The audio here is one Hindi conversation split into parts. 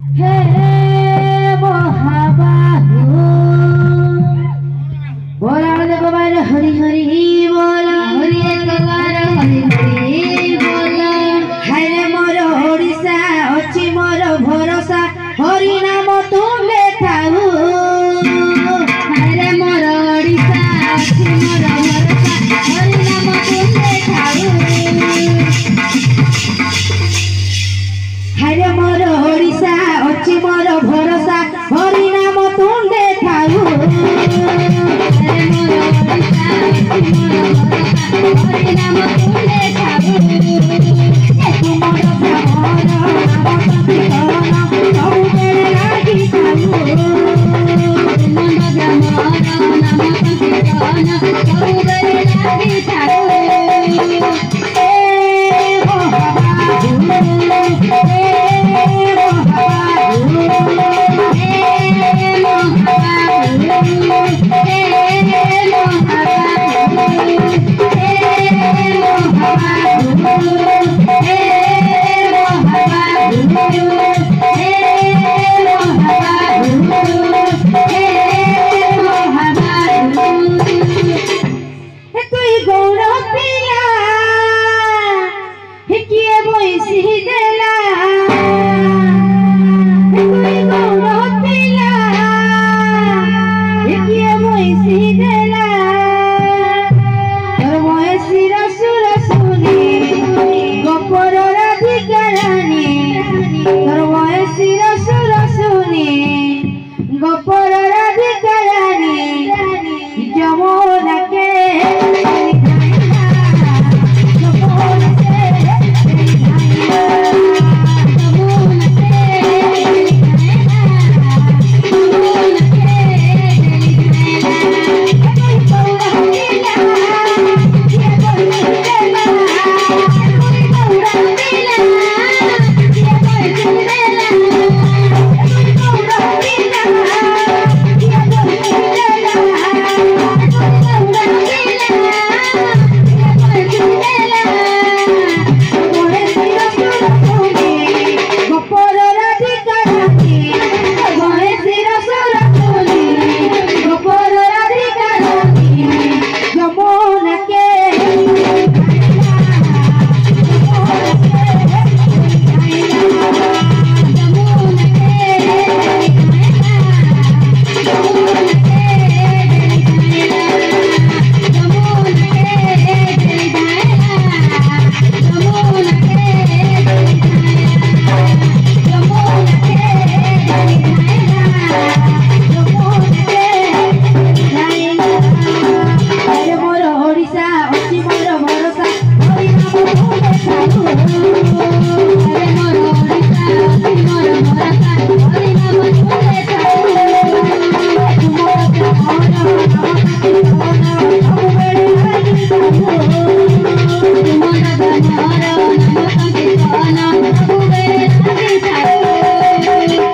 हे महाबाहु बोला गोबार हरि हरि बोला हरि गोबार हरि हरि बोला हरे मोर ओडिशा अछि मोर भरोसा हरि नाम तुमे थाऊ हरे मोर ओडिशा अछि मोर भरोसा हरि नाम तुमे थाऊ हरे मोर ओडिशा अछि मोर भरोसा हरि नाम तुंडे थाऊ हरे मोर ओडिशा अछि मोर भरोसा हरि नाम तुंडे थाऊ तुमर भ्रमर नाम संकीर्तन सब बेले लागि थाऊ तुमर भ्रमर नाम संकीर्तन सब बेले लागि थाऊ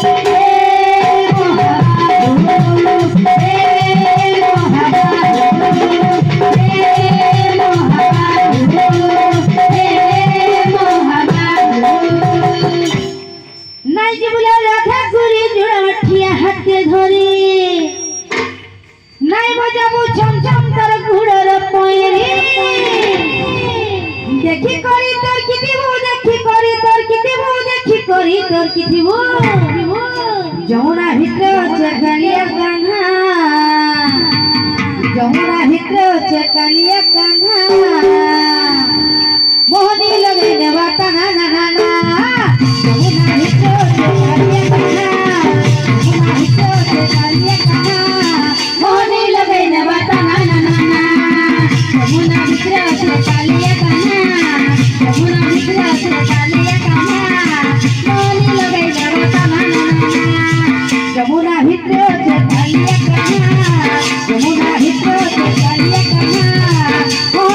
जमुना भित्र चकालिया कान्हा जमुना भित्र चकालिया कान्हा मोहनी लगे देवा तना ना जमुना भित्र चकालिया कान्हा जमुना भित्र चकालिया कान्हा मोहनी लगे देवा तना ना जमुना भित्र चकालिया कान्हा जमुना भित्र चकालिया कान्हा मोहनी लगे देवा तना जमुना भित्र चकालिया कान्हा जमुना भित्र चकालिया कान्हा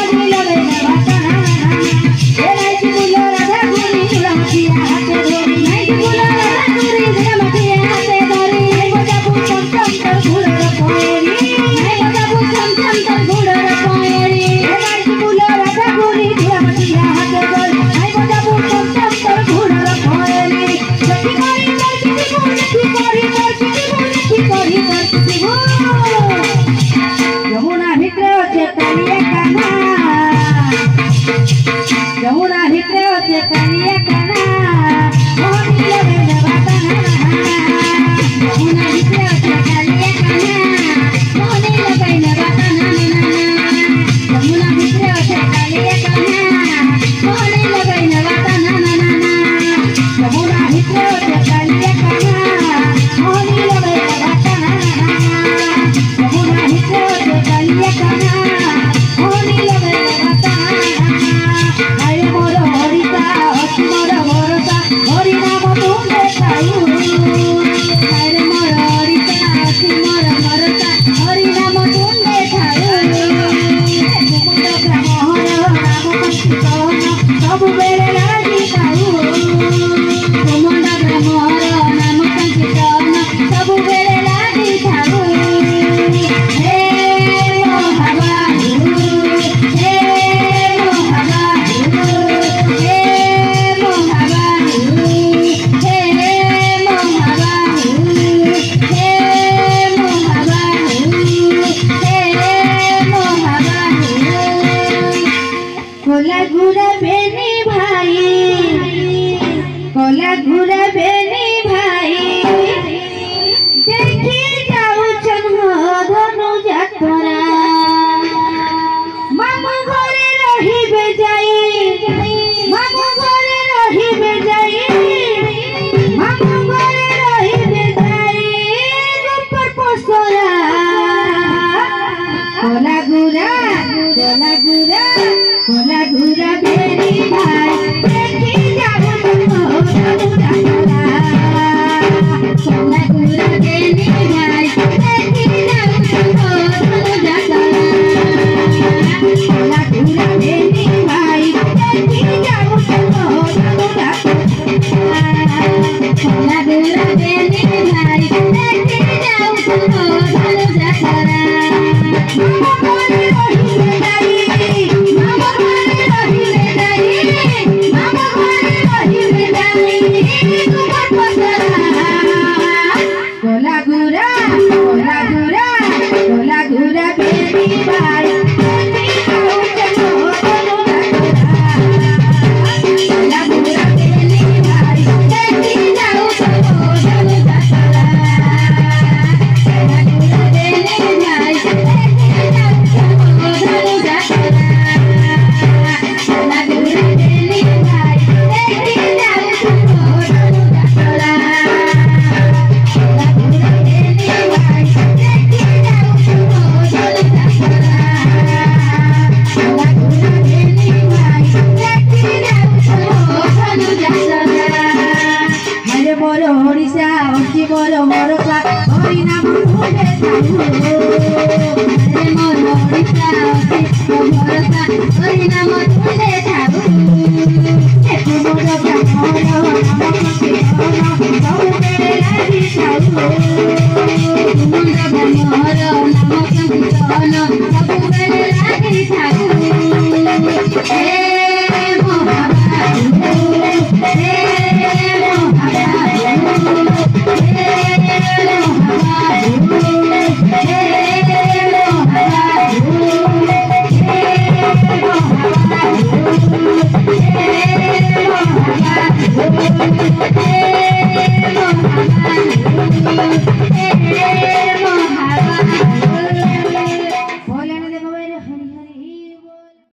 कोला घुरा बेरी भाई देखी जाऊ तुम कोला घुरा बेरी भाई देखी जाऊ तुम कोला घुरा बेरी भाई देखी जाऊ तुम कोला घुरा बेरी भाई देखी जाऊ तुम Hare